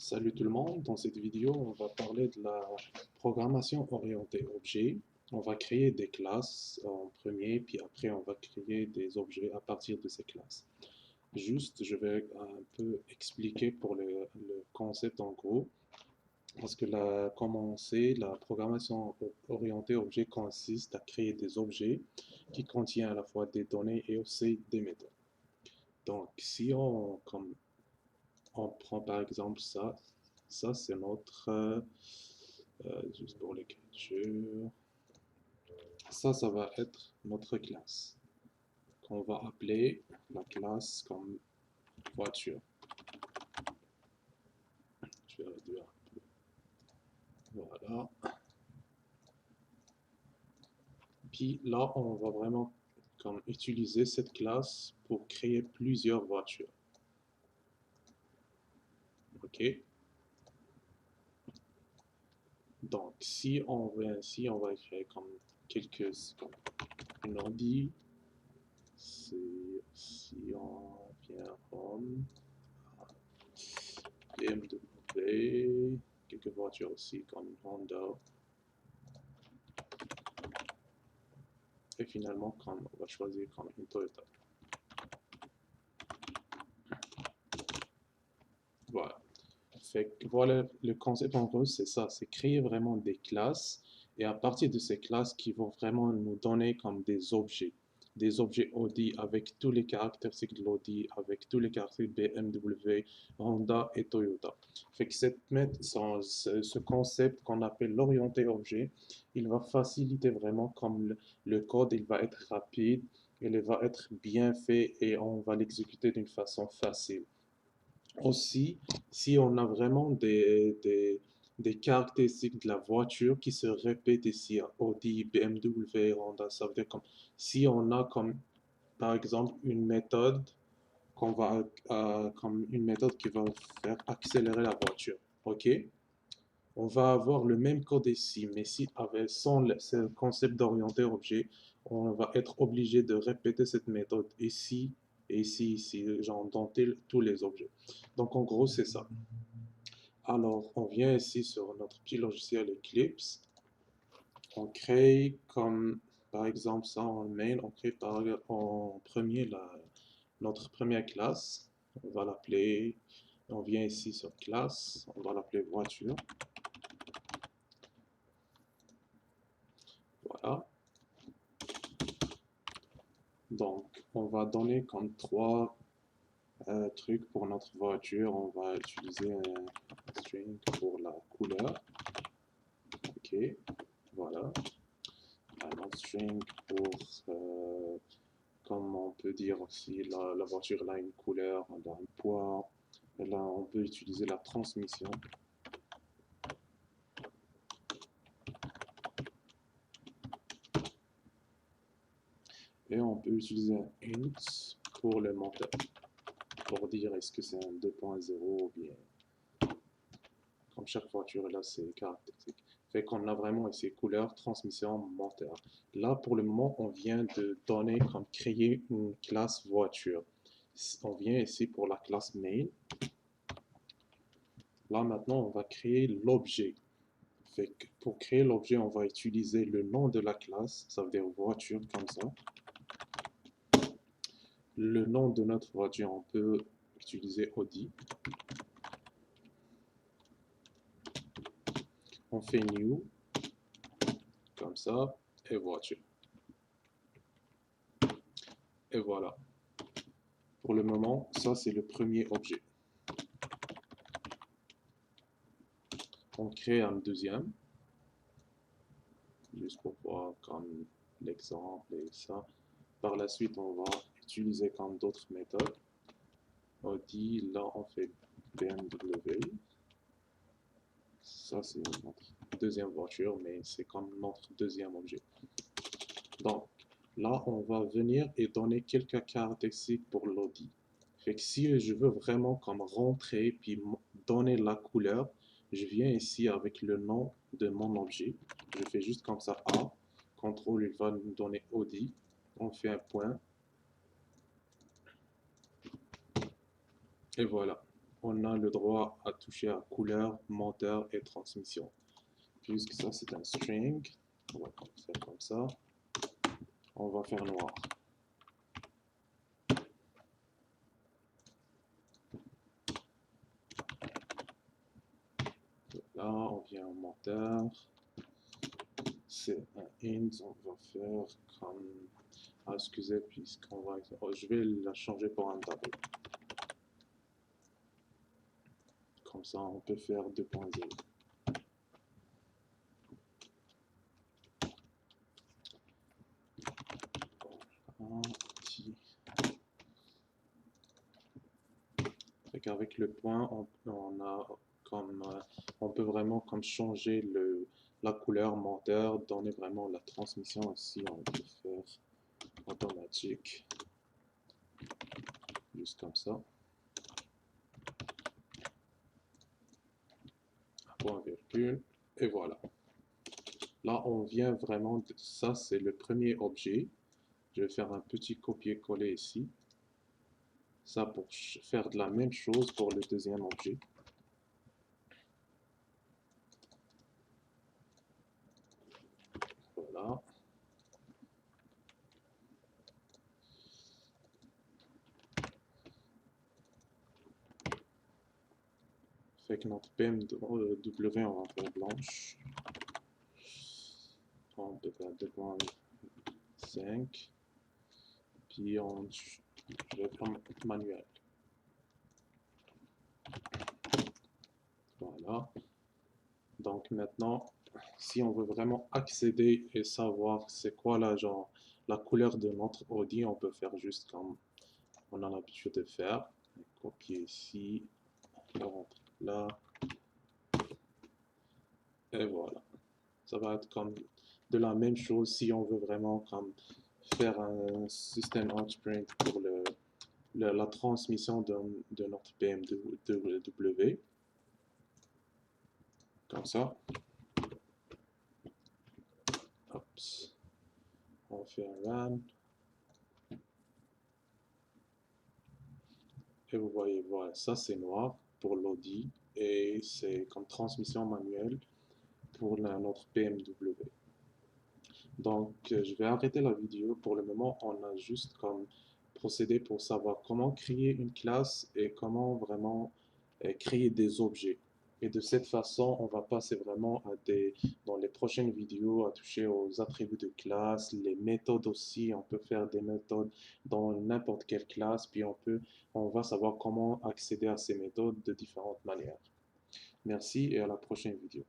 Salut tout le monde, dans cette vidéo, on va parler de la programmation orientée objet. On va créer des classes en premier, puis après on va créer des objets à partir de ces classes. Juste, je vais un peu expliquer pour le concept en gros, parce que comme on sait, la programmation orientée objet consiste à créer des objets qui contiennent à la fois des données et aussi des méthodes. Donc, si on prend par exemple ça c'est notre, juste pour les captures, ça va être notre classe, qu'on va appeler la classe comme voiture. Je vais réduire un peu, voilà. Puis là, on va vraiment comme utiliser cette classe pour créer plusieurs voitures. Ok? Donc, si on veut ainsi, on va créer comme comme une ordi. Si on vient Rome, BMW, quelques voitures aussi comme Honda. Et finalement, on va choisir comme une Toyota. Voilà. Voilà, le concept en gros, c'est ça, c'est créer vraiment des classes et à partir de ces classes qui vont vraiment nous donner comme des objets Audi avec tous les caractéristiques de l'Audi, avec tous les caractéristiques BMW, Honda et Toyota. Fait que ce concept qu'on appelle l'orienté objet, il va faciliter vraiment comme le code, il va être rapide, il va être bien fait et on va l'exécuter d'une façon facile. Aussi, si on a vraiment des caractéristiques de la voiture qui se répètent ici, Audi, BMW, Honda, ça veut dire comme si on a comme par exemple une méthode comme une méthode qui va faire accélérer la voiture, ok? On va avoir le même code ici, mais si avec ce concept d'orienté objet, on va être obligé de répéter cette méthode ici et ici, genre dans tous les objets. Donc en gros, c'est ça. Alors, on vient ici sur notre petit logiciel Eclipse. On crée comme, par exemple, ça en main, on crée en premier notre première classe. On va l'appeler, on vient ici sur classe, on va l'appeler voiture. Voilà. Donc, on va donner comme trois trucs pour notre voiture. On va utiliser un string pour la couleur. Ok, voilà. Un autre string pour, comme on peut dire aussi, la voiture elle a une couleur, elle a un poids. Là, on peut utiliser la transmission. Et on peut utiliser un int pour le moteur, pour dire est-ce que c'est un 2.0 ou bien comme chaque voiture elle a ses caractéristiques. Fait qu'on a vraiment ici couleur, transmission, moteur. Là, pour le moment, on vient de donner comme créer une classe voiture. On vient ici pour la classe main. Là, maintenant, on va créer l'objet. Fait que pour créer l'objet, on va utiliser le nom de la classe, ça veut dire voiture comme ça. Le nom de notre voiture, on peut utiliser Audi. On fait new, comme ça, et voiture. Et voilà. Pour le moment, ça c'est le premier objet. On crée un deuxième, juste pour voir comme l'exemple et ça. Par la suite, on va utiliser comme d'autres méthodes. Audi, là on fait BMW. Ça c'est notre deuxième voiture, mais c'est comme notre deuxième objet. Donc là, on va venir et donner quelques caractéristiques pour l'Audi. Fait que si je veux vraiment comme rentrer puis donner la couleur, je viens ici avec le nom de mon objet. Je fais juste comme ça A. CTRL, il va nous donner Audi. On fait un point. Et voilà. on a le droit à toucher à couleur, monteur et transmission. Puisque ça c'est un string, on va faire comme ça, on va faire noir. Là, on vient au monteur, c'est un int, on va faire comme, excusez, puisqu'on va, je vais la changer pour un double. Comme ça, on peut faire 2.0. Avec le point, on a comme, on peut vraiment comme changer la couleur monteur, donner vraiment la transmission aussi. On peut faire automatique, juste comme ça. Point virgule, et voilà. Là, on vient vraiment, ça c'est le premier objet. Je vais faire un petit copier-coller ici. Ça pour faire de la même chose pour le deuxième objet. Voilà. Fait que notre BMW, on va faire blanche. On peut faire 2.5. Puis je vais faire manuel. Voilà. Donc maintenant, si on veut vraiment accéder et savoir c'est quoi la couleur de notre Audi, on peut faire juste comme on a l'habitude de faire. Copier ici, on rentre là, et voilà. Ça va être comme de la même chose si on veut vraiment comme faire un système Outprint pour la transmission de notre BMW. Comme ça. Oups. On fait un run. Et vous voyez, voilà, ça c'est noir pour l'Audi et c'est comme transmission manuelle pour notre BMW. Donc, je vais arrêter la vidéo. Pour le moment, on a juste comme procédé pour savoir comment créer une classe et comment vraiment créer des objets. Et de cette façon, on va passer vraiment dans les prochaines vidéos à toucher aux attributs de classe, les méthodes aussi. On peut faire des méthodes dans n'importe quelle classe, puis on va savoir comment accéder à ces méthodes de différentes manières. Merci et à la prochaine vidéo.